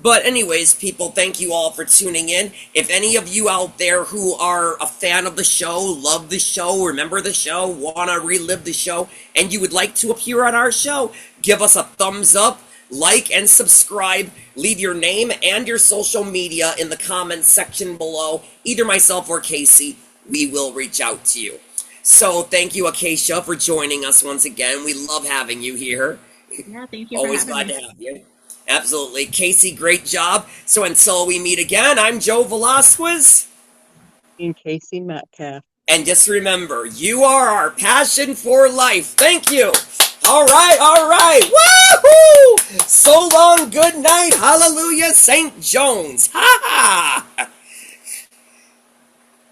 but anyways, people, thank you all for tuning in. If any of you out there who are a fan of the show, love the show, remember the show, want to relive the show, and you would like to appear on our show, give us a thumbs up, like and subscribe, leave your name and your social media in the comments section below. Either myself or Casey, we will reach out to you. So thank you, Acacia, for joining us once again. We love having you here. Yeah, thank you. Always glad to have you. Absolutely. Casey, great job. So until we meet again, I'm Joe Velasquez. And Casey Metcalf. And just remember, you are our passion for life. Thank you. All right. Woohoo! So long, good night. Hallelujah, St. Jones. Ha ha!